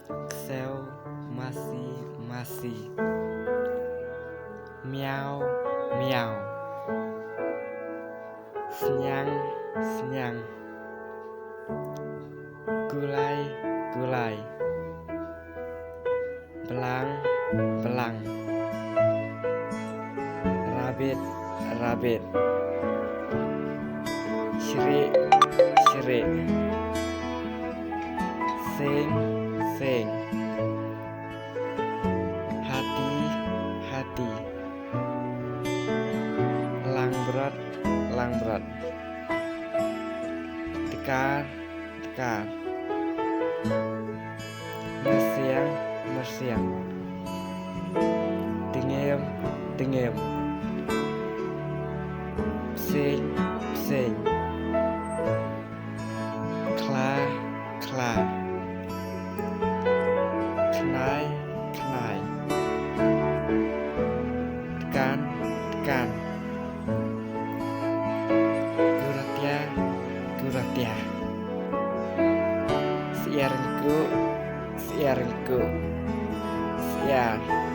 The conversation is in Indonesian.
Ksel masih. Miau miau. Senyang. Gulai. Belang. Rabit. Syrik. Sing. Hati. Langberat. Tekar. Mersiang. Dengem. Pesing. Kla. Kenai. Tekan. Guratia. Siarengku. Siar.